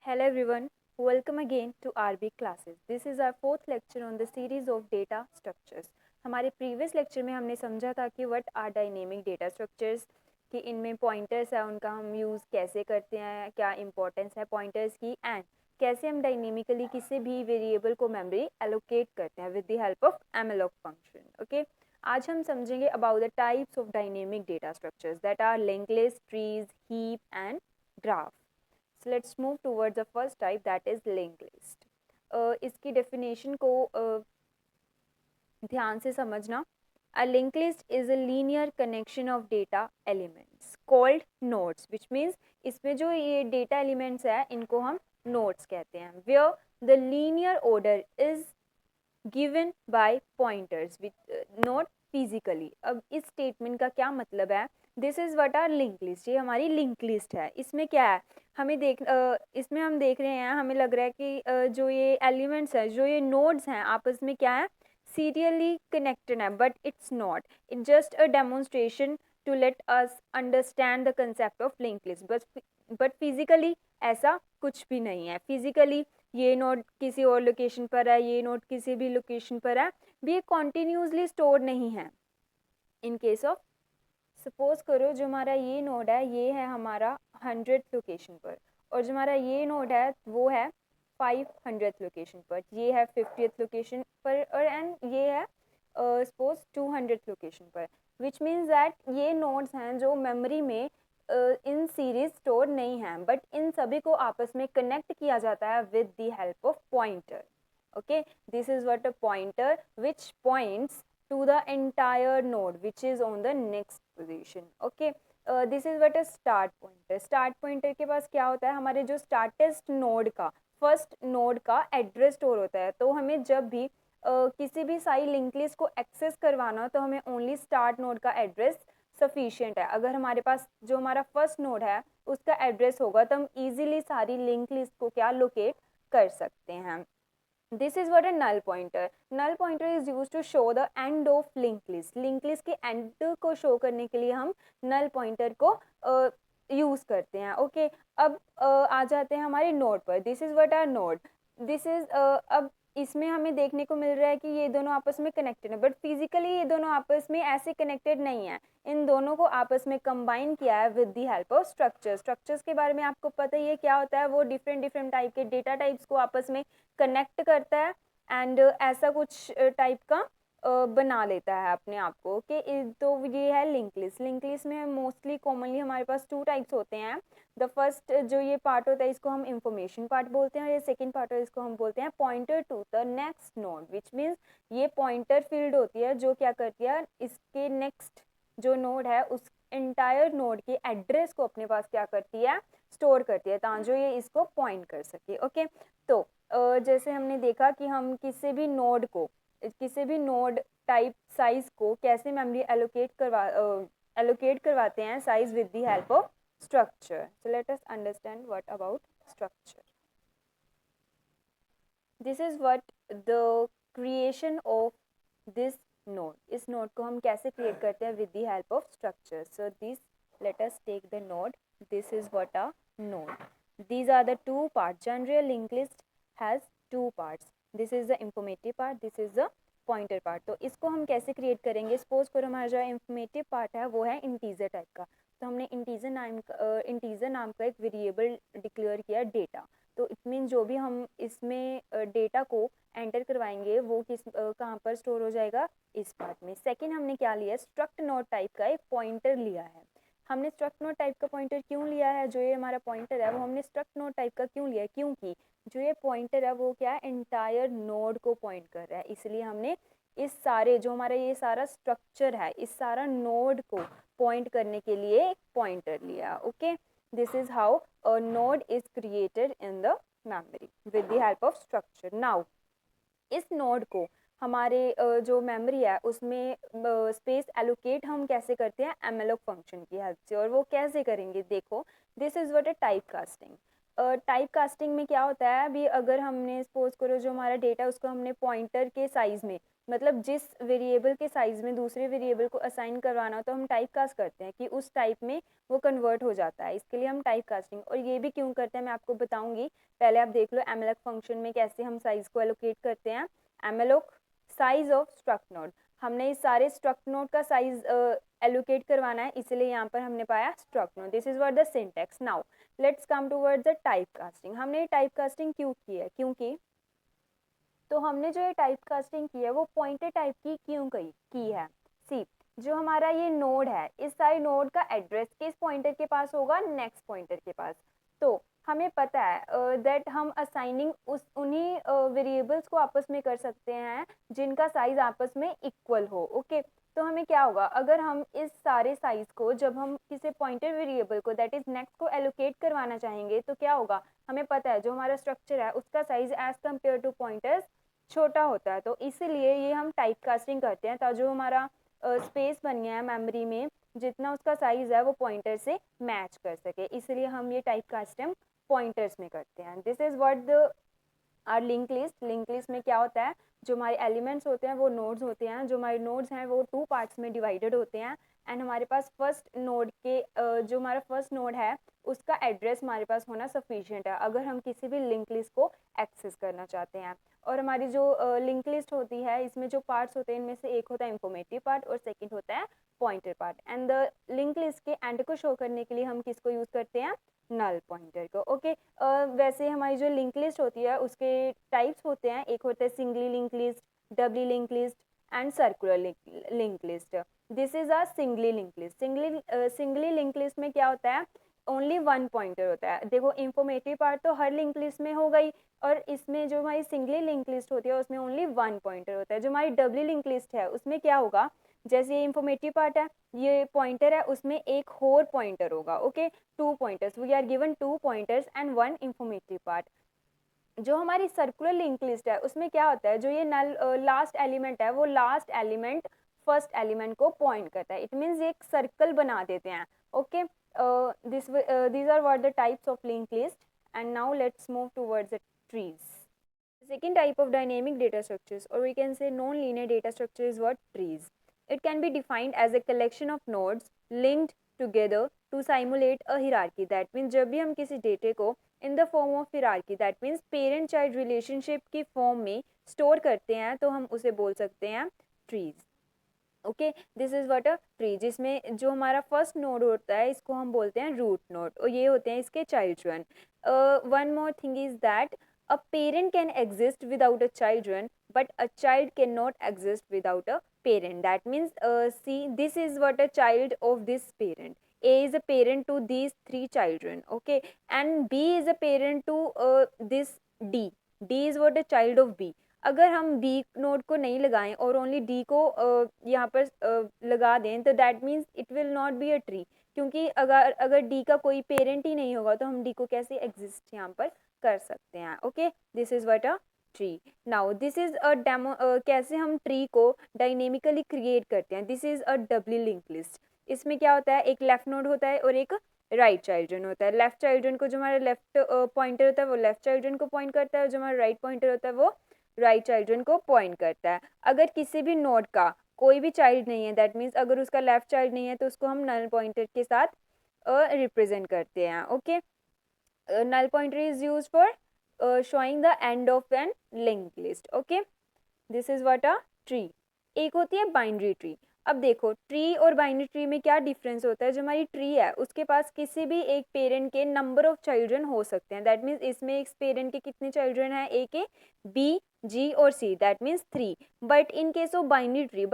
Hello everyone, welcome again to RB classes. This is our fourth lecture on the series of data structures. हमारे previous lecture में हमने समझा था कि what are dynamic data structures, कि इनमें pointers है उनका हम यूज़ कैसे करते हैं, क्या इंपॉर्टेंस है पॉइंटर्स की, एंड कैसे हम डायनेमिकली किसी भी वेरिएबल को मेमोरी एलोकेट करते हैं with the help of malloc function. Okay, आज हम समझेंगे about the types of dynamic data structures that are linked list, trees, heap and graph. So let's move towards the first type, that is linked list. इसकी definition को ध्यान से समझना. A linked list is a linear connection of data elements called nodes, which means इसमें जो ये data elements है इनको हम nodes कहते हैं. Where the linear order is given by pointers with not physically. अब इस statement का क्या मतलब है? This is what are link list. ये हमारी लिंक लिस्ट है. इसमें क्या है, हमें इसमें हम देख रहे हैं, हमें लग रहा है कि जो ये एलिमेंट्स हैं, जो ये नोड्स हैं, आपस में क्या है, सीरियली कनेक्टेड है, but it's not. It's just a demonstration to let us understand the concept of link list. But physically ऐसा कुछ भी नहीं है. फिजिकली ये नोड किसी और लोकेशन पर है, ये नोड किसी भी लोकेशन पर है, भी ये कॉन्टीन्यूसली स्टोर नहीं है. इन केस ऑफ, सपोज करो जो हमारा ये नोड है, ये है हमारा 100th लोकेशन पर, और जो हमारा ये नोड है वो है 500th लोकेशन पर, ये है 50th लोकेशन पर, और एंड ये है सपोज 200th लोकेशन पर. विच मीन्स दैट ये नोड्स हैं जो मेमोरी में इन सीरीज स्टोर नहीं हैं, बट इन सभी को आपस में कनेक्ट किया जाता है with the help of pointer. Okay, this is what a pointer which points to the entire node which is on the next position. Okay, this is what a start pointer. Start pointer के पास क्या होता है, हमारे जो startest node का, first node का address store होता है. तो हमें जब भी किसी भी सारी लिंक लिस्ट को एक्सेस करवाना हो तो हमें ओनली स्टार्ट नोड का एड्रेस सफिशिएंट है. अगर हमारे पास जो हमारा फर्स्ट नोड है उसका एड्रेस होगा तो हम इजीली सारी लिंक लिस्ट को क्या लोकेट कर सकते हैं. This is what a null pointer. Null pointer is used to show the end of linked list. Linked list के end को show करने के लिए हम null pointer को use करते हैं. Okay, अब आ जाते हैं हमारे node पर. This is what our node. This is अब इसमें हमें देखने को मिल रहा है कि ये दोनों आपस में कनेक्टेड है, बट फिजिकली ये दोनों आपस में ऐसे कनेक्टेड नहीं है. इन दोनों को आपस में कंबाइन किया है with the help of structures. Structures के बारे में आपको पता ही है क्या होता है, वो डिफरेंट डिफरेंट टाइप के डेटा टाइप्स को आपस में कनेक्ट करता है एंड ऐसा कुछ टाइप का बना लेता है अपने आप को. ओके, तो ये है लिंक लिस्ट. लिंक लिस्ट में मोस्टली कॉमनली हमारे पास टू टाइप्स होते हैं. द फर्स्ट जो ये पार्ट होता है इसको हम इंफॉर्मेशन पार्ट बोलते हैं, और ये सेकेंड पार्ट है इसको हम बोलते हैं pointer to the next node. Which means ये पॉइंटर फील्ड होती है जो क्या करती है, इसके नेक्स्ट जो नोड है उस एंटायर नोड के एड्रेस को अपने पास क्या करती है, स्टोर करती है, ताकि जो ये इसको पॉइंट कर सके. ओके, तो जैसे हमने देखा कि हम किसी भी नोड को, किसी भी नोड टाइप साइज को कैसे मेमोरी एलोकेट करवाते हैं size with the help of structure. So let us understand what about structure. This is what the creation of this node. इस node को हम कैसे create करते हैं with the help of structure. So this, let us take the node. This is what a node. These are the two parts. General linked list has two parts. This is the informative part. This is the pointer part. तो इसको हम कैसे create करेंगे, suppose करो हमारा जो informative part है वो है इंटीजर टाइप का. तो हमने इंटीजर नाम का एक वेरिएबल डिक्लेयर किया डेटा. तो इट मीन जो भी हम इसमें डेटा को एंटर करवाएंगे वो किस कहाँ पर स्टोर हो जाएगा, इस पार्ट में. सेकंड हमने क्या लिया, स्ट्रक्ट नोड टाइप का एक पॉइंटर लिया है. हमने स्ट्रक्ट नोड टाइप का पॉइंटर क्यों लिया है, जो ये हमारा पॉइंटर है वो हमने स्ट्रक्ट नोड टाइप का क्यों लिया है, क्योंकि जो ये पॉइंटर है वो क्या है, एंटायर नोड को पॉइंट कर रहा है. इसलिए हमने इस सारे जो हमारा ये सारा स्ट्रक्चर है, इस सारा नोड को पॉइंट करने के लिए एक पॉइंटर लिया. Okay, this is how a node is created in the memory with the help of structure. Now इस नोड को हमारे जो मेमोरी है उसमें स्पेस एलोकेट हम कैसे करते हैं, एमएलओ फंक्शन की हेल्प से. और वो कैसे करेंगे, देखो, this is what a type casting. Type casting में क्या होता है, अभी अगर हमने सपोज करो जो हमारा डेटा उसको हमने पॉइंटर के साइज में मतलब जिस वेरिएबल के साइज में दूसरे वेरिएबल को असाइन करवाना हो तो हम टाइप कास्ट करते हैं कि उस टाइप में वो कन्वर्ट हो जाता है, इसके लिए हम टाइप कास्टिंग। और ये भी क्यों करते हैं मैं आपको बताऊंगी, पहले आप देख लो एमएलओक फंक्शन में कैसे हम साइज को एलोकेट करते हैं। एमएलओक साइज ऑफ स्ट्रक्ट नोड, हमने इस सारे स्ट्रक्ट नोड का साइज एलोकेट करवाना है, इसलिए यहाँ पर हमने पाया struct node. This is what the syntax. Now let's come towards the type casting. हमने टाइप कास्टिंग क्यों की है, क्योंकि तो हमने जो ये टाइप कास्टिंग की है वो पॉइंटर टाइप की क्यों की है। सी, जो हमारा ये नोड है, इस सारे नोड का एड्रेस किस पॉइंटर के पास होगा, नेक्स्ट पॉइंटर के पास। तो हमें पता है दैट हम असाइनिंग उस उन्हीं वेरिएबल्स को आपस में कर सकते हैं जिनका साइज आपस में इक्वल हो। ओके तो हमें क्या होगा, अगर हम इस सारे साइज को जब हम किसी पॉइंटर वेरिएबल को दैट इज नेक्स्ट को एलोकेट करवाना चाहेंगे तो क्या होगा, हमें पता है जो हमारा स्ट्रक्चर है उसका size as compare to pointers छोटा होता है। तो इसीलिए ये हम टाइप कास्टिंग करते हैं ताकि जो हमारा स्पेस बन गया है मेमोरी में, जितना उसका साइज है वो पॉइंटर से मैच कर सके, इसलिए हम ये टाइप कास्टिंग पॉइंटर्स में करते हैं। This is what the are link list. Link list में क्या होता है, जो हमारे एलिमेंट्स होते हैं वो नोड्स होते हैं, जो हमारे नोड्स हैं वो 2 पार्ट्स में डिवाइडेड होते हैं। एंड हमारे पास फर्स्ट नोड के जो हमारा फर्स्ट नोड है उसका एड्रेस हमारे पास होना सफिशिएंट है अगर हम किसी भी लिंक लिस्ट को एक्सेस करना चाहते हैं। और हमारी जो लिंक लिस्ट होती है इसमें जो पार्ट्स होते हैं इनमें से एक होता है इंफॉर्मेटिव पार्ट और सेकंड होता है pointer part. And the link list के एंड को शो करने के लिए हम किसको यूज़ करते हैं, नल पॉइंटर को। ओके वैसे हमारी जो लिंक लिस्ट होती है उसके टाइप्स होते हैं, एक होता है singly link list, doubly link list and circular link list. This is a singly link list. Singly link list में क्या होता है, ओनली वन पॉइंटर होता है। देखो इंफॉर्मेटिव पार्ट तो हर लिंक लिस्ट में हो गई, और इसमें जो हमारी सिंगली लिंक लिस्ट होती है उसमें ओनली वन पॉइंटर होता है। जो हमारी डबली लिंक लिस्ट है उसमें क्या होगा, जैसे ये इंफॉर्मेटिव पार्ट है, ये पॉइंटर है, उसमें एक और पॉइंटर होगा। Okay 2 pointers, we are given 2 pointers and 1 informative part. जो हमारी सर्कुलर लिंक लिस्ट है उसमें क्या होता है, जो ये नल लास्ट एलिमेंट है वो लास्ट एलिमेंट फर्स्ट एलिमेंट को पॉइंट करता है, इट मीन्स एक सर्कल बना देते हैं। Okay these are what the types of linked list, and now let's move towards the trees. The second type of dynamic data structures, or we can say non-linear data structure, is what, trees. It can be defined as a collection of nodes linked together to simulate a hierarchy. That means जब भी हम किसी डेटे को in the form of hierarchy, that means parent child relationship की form में store करते हैं तो हम उसे बोल सकते हैं trees. Okay this is what a tree, जिसमें जो हमारा फर्स्ट नोड होता है इसको हम बोलते हैं रूट नोड और ये होते हैं इसके children. One more thing is that a parent can exist without a children but a child can not exist without a parent. That means see this is what a child of this parent, a is a parent to these 3 children, okay, and b is a parent to this d is what a child of b. अगर हम V node को नहीं लगाएं और only D को यहाँ पर लगा दें तो that means it will not be a tree, क्योंकि अगर डी का कोई पेरेंट ही नहीं होगा तो हम डी को कैसे एग्जिस्ट यहाँ पर कर सकते हैं। Okay this is what a tree. Now this is a demo, कैसे हम ट्री को डायनेमिकली क्रिएट करते हैं। This is a doubly link list. इसमें क्या होता है, एक लेफ्ट नोड होता है और एक राइट चिल्ड्रन होता है। लेफ्ट चिल्ड्रन को जो हमारा लेफ्ट पॉइंटर होता है वो लेफ्ट चिल्ड्रन को पॉइंट करता है, और जो हमारा राइट पॉइंटर होता है वो राइट चिल्ड्रन को पॉइंट करता है। अगर किसी भी नोड का कोई भी चाइल्ड नहीं है, दैट मीन्स अगर उसका लेफ्ट चाइल्ड नहीं है तो उसको हम नल पॉइंटर के साथ रिप्रेजेंट करते हैं। Okay null pointer is used for showing the end of an linked list. Okay this is what a tree. एक होती है बाइनरी ट्री। अब देखो ट्री और बाइनरी ट्री में क्या डिफरेंस होता है, जो हमारी ट्री है उसके पास किसी भी एक पेरेंट के नंबर ऑफ चिल्ड्रन हो सकते हैं। दैट मीन्स इसमें एक पेरेंट के कितने चिल्ड्रन हैं, ए के बी जी और C, that means 3। But in case of binary tree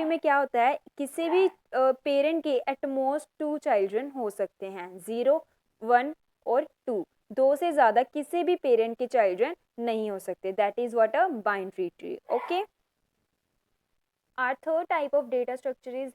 में क्या होता है, किसी भी पेरेंट के एटमोस्ट 2 चिल्ड्रन हो सकते हैं, 0 1 और 2, 2 से ज़्यादा किसी भी पेरेंट के चिल्ड्रन नहीं हो सकते। That is what a binary tree. Okay our third type of data structure is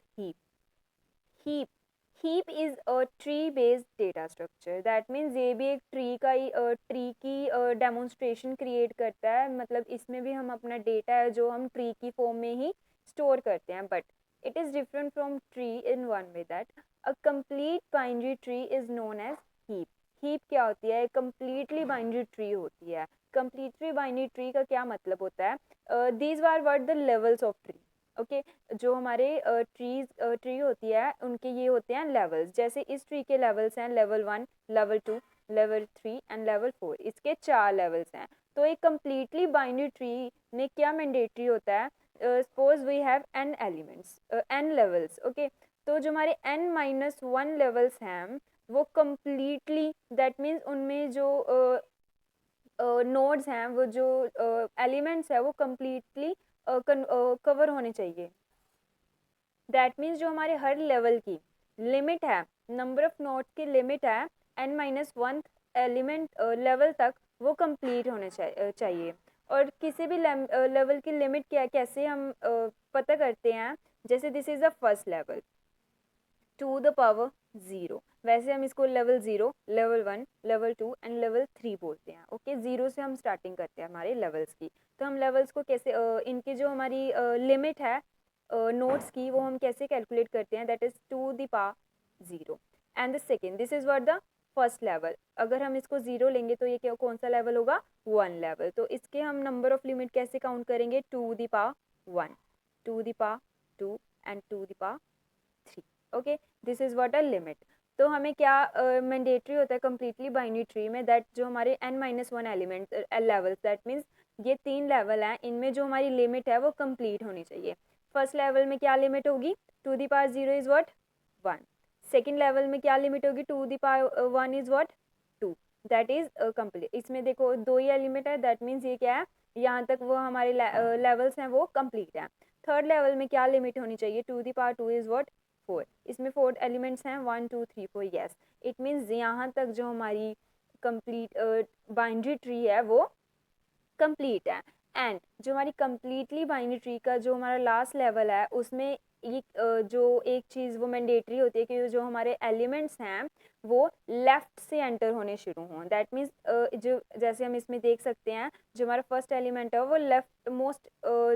heap is a tree based data structure. that means ये भी एक ट्री का ही ट्री की डेमोन्स्ट्रेशन क्रिएट करता है, मतलब इसमें भी हम अपना डेटा है जो हम ट्री की फॉर्म में ही स्टोर करते हैं, but it is different from tree in one way that a complete binary tree is known as heap. Heap क्या होती है, कम्प्लीटली बाइनरी ट्री होती है। कम्प्लीटली बाइनरी ट्री का क्या मतलब होता है, these are what the levels of tree. Okay, जो हमारे ट्री होती है उनके ये होते हैं लेवल्स। जैसे इस ट्री के लेवल्स हैं level 1, level 2, level 3 and level 4, इसके 4 लेवल्स हैं। तो एक कम्प्लीटली बाइनरी ट्री में क्या मैंडेटरी होता है, suppose we have n elements, n levels. Okay, तो जो हमारे n-1 लेवल्स हैं वो कम्प्लीटली, दैट मीन्स उनमें जो नोड्स हैं, वो जो एलिमेंट्स है वो कम्प्लीटली कवर होने चाहिए। दैट मीन्स जो हमारे हर लेवल की लिमिट है, नंबर ऑफ नोड्स की लिमिट है n-1 एलिमेंट लेवल तक, वो कंप्लीट होने चाहिए। और किसी भी लेवल की लिमिट क्या कैसे हम पता करते हैं, जैसे this is the first level to the power 0, वैसे हम इसको level 0, level 1, level 2 and level 3 बोलते हैं। ओके, 0 से हम स्टार्टिंग करते हैं हमारे लेवल्स की। तो हम लेवल्स को कैसे इनकी जो हमारी लिमिट है नोट्स की, वो हम कैसे कैलकुलेट करते हैं, that is to the power 0। And the second, this is what the first level. अगर हम इसको 0 लेंगे तो ये क्या कौन सा लेवल होगा, 1 लेवल। तो इसके हम नंबर ऑफ लिमिट कैसे काउंट करेंगे, to the power 1, to the power 2 and to the power 3। Okay, this is what a limit. तो हमें क्या मैंडेटरी होता है कम्प्लीटली बाइनरी ट्री में, दैट जो हमारे n-1 element levels, that means ये 3 लेवल हैं, इनमें जो हमारी लिमिट है वो कंप्लीट होनी चाहिए। फर्स्ट लेवल में क्या लिमिट होगी, to the power 0 is what 1। Second level में क्या लिमिट होगी, to the power 1 is what 2, that is complete. इसमें देखो 2 ही एलिमेंट है, दैट मीन्स ये क्या है, यहाँ तक वो हमारे लेवल्स हैं वो कंप्लीट है। थर्ड लेवल में क्या लिमिट होनी चाहिए, to the power 2 is what 4। इसमें 4 एलिमेंट्स हैं, 1 2 3 4, यस। इट मीन्स यहाँ तक जो हमारी कंप्लीट बाइनरी ट्री है वो कंप्लीट है। एंड जो हमारी कंप्लीटली बाइनरी ट्री का जो हमारा लास्ट लेवल है, उसमें ये जो एक चीज़ वो मैंडेटरी होती है कि जो हमारे एलिमेंट्स हैं वो लेफ्ट से एंटर होने शुरू हों। दैट मीन्स जो जैसे हम इसमें देख सकते हैं, जो हमारा फर्स्ट एलिमेंट है वो लेफ्ट मोस्ट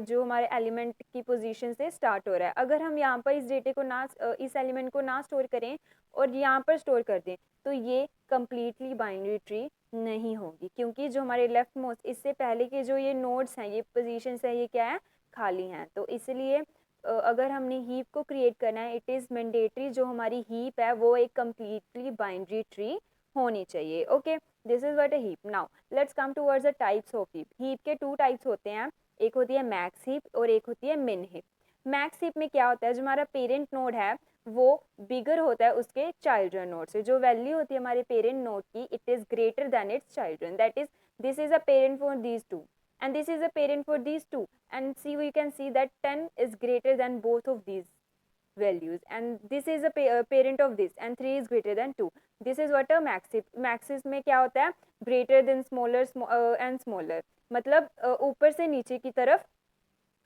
जो हमारे एलिमेंट की पोजीशन से स्टार्ट हो रहा है। अगर हम यहाँ पर इस डेटे को ना इस एलिमेंट को ना स्टोर करें और यहाँ पर स्टोर कर दें, तो ये कंप्लीटली बाइनरी ट्री नहीं होगी, क्योंकि जो हमारे लेफ्ट मोस्ट इससे पहले के जो ये नोड्स हैं, ये पोजीशंस हैं, ये क्या है, खाली हैं। तो इसलिए अगर हमने हीप को क्रिएट करना है, इट इज़ मैंडेटरी जो हमारी हीप है वो एक कम्प्लीटली बाइनरी ट्री होनी चाहिए। Okay, this is what a heap. Now let's come towards the types of heap. Heap के 2 टाइप्स होते हैं, एक होती है मैक्स हीप और एक होती है मिन हीप। मैक्स हीप में क्या होता है, जो हमारा पेरेंट नोड है वो बिगर होता है उसके चिल्ड्रन नोड से। जो वैल्यू होती है हमारे पेरेंट नोड की, it is greater than it's children, that is this is a parent for these two and this is a parent for these two, and see we can see that 10 is greater than both of these values, and this is a parent of this, and 3 is greater than 2. This is what a maxis में क्या होता है, greater than smaller and smaller, मतलब ऊपर से नीचे की तरफ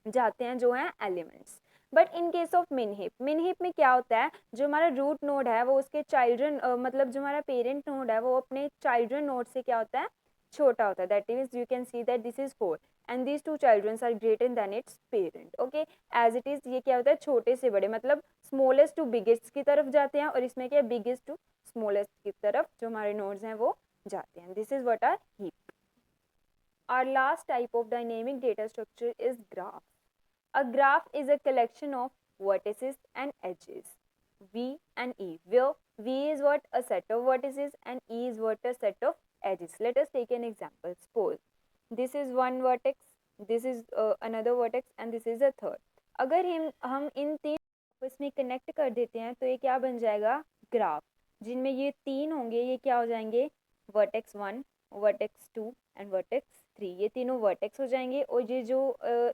जाते हैं जो हैं elements. But in case of मिन हिप में क्या होता है, जो हमारा रूट नोड है वो उसके चिल्ड्रन मतलब जो हमारा पेरेंट नोड है वो अपने चिल्ड्रन नोड से क्या होता है, छोटा होता है। That means you can see that this is 4 and these 2 children are greater than its parent. Okay, as it is ये क्या होता है, छोटे से बड़े मतलब स्मॉलेस्ट टू बिगेस्ट की तरफ जाते हैं, और इसमें क्या बिगेस्ट टू स्मॉलेस्ट की तरफ जो हमारे नोड्स हैं वो जाते हैं। This is what are heap. Our last type of dynamic data structure is graph. A graph is a collection of vertices and edges, V and E, where V is what, a set of vertices, and E is what, a set of edges. Let us take an example. Suppose this is one vertex, this is another vertex, and this is a third. अगर हम इन 3 आपस में connect कर देते हैं तो ये क्या बन जाएगा, ग्राफ, जिनमें ये 3 होंगे, ये क्या हो जाएंगे, वर्टेक्स 1, वर्टेक्स 2 एंड वर्टेक्स 3, ये तीनों वर्टेक्स हो जाएंगे। और ये जो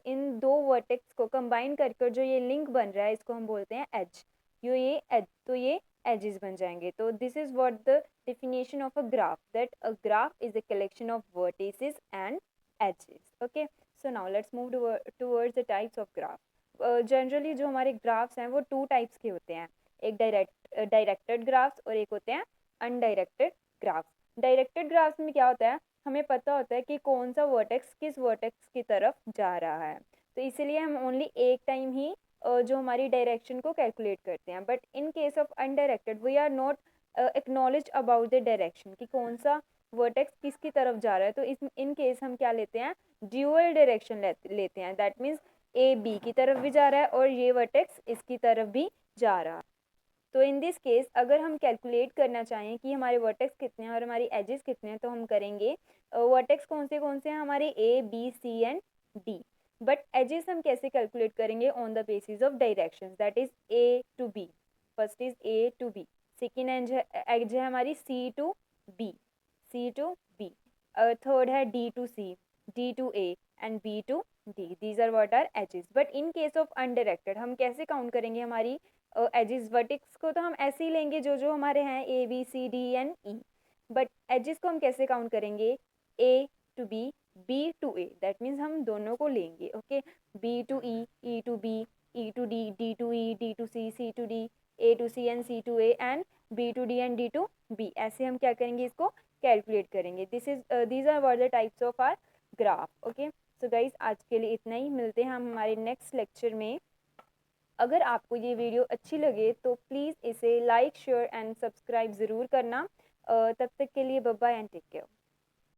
इन 2 वर्टेक्स को कंबाइन कर जो ये लिंक बन रहा है, इसको हम बोलते हैं एज। ये एज, तो ये एजेस बन जाएंगे। तो this is what the definition of a graph, that a graph is a collection of vertices and edges. Okay, so now let's move towards the types of graph. Generally जो हमारे graphs हैं वो 2 types के होते हैं, एक directed graphs और एक होते हैं अनडायरेक्टेड ग्राफ्स। डायरेक्टेड ग्राफ्स में क्या होता है, हमें पता होता है कि कौन सा वर्टेक्स किस वर्टेक्स की तरफ जा रहा है, तो इसीलिए हम ओनली एक टाइम ही जो हमारी डायरेक्शन को कैलकुलेट करते हैं। But in case of undirected we are not acknowledge about the direction कि कौन सा वर्टेक्स किसकी तरफ जा रहा है, तो इस इन केस हम क्या लेते हैं, ड्यूअल डायरेक्शन लेते हैं, दैट मीन्स ए बी की तरफ भी जा रहा है और ये वर्टेक्स इसकी तरफ भी जा रहा है। तो इन दिस केस अगर हम कैलकुलेट करना चाहें कि हमारे वर्टेक्स कितने हैं और हमारी एजेस कितने हैं, तो हम करेंगे वर्टेक्स कौन से हैं हमारे A B C and D, but edges हम कैसे कैलकुलेट करेंगे, on the basis of directions, that is A to B, first is A to B, second edge है हमारी C to B, C to B, third है D to C, D to A and B to D, these are what are edges. But in case of undirected हम कैसे count करेंगे हमारी edges, vertex को तो हम ऐसे ही लेंगे जो जो हमारे हैं A B C D and E, but edges को हम कैसे काउंट करेंगे, A to B to A, that means हम दोनों को लेंगे, okay, B to E to B, E to D to E, D to C to D, A to C and C to A and B to D and D to B, ऐसे हम क्या करेंगे इसको calculate करेंगे। These are what the types of are graph, okay. So guys आज के लिए इतना ही, मिलते हैं हम हमारे नेक्स्ट लेक्चर में। अगर आपको ये वीडियो अच्छी लगे तो प्लीज़ इसे लाइक शेयर एंड सब्सक्राइब ज़रूर करना। तब तक के लिए bye bye and take care.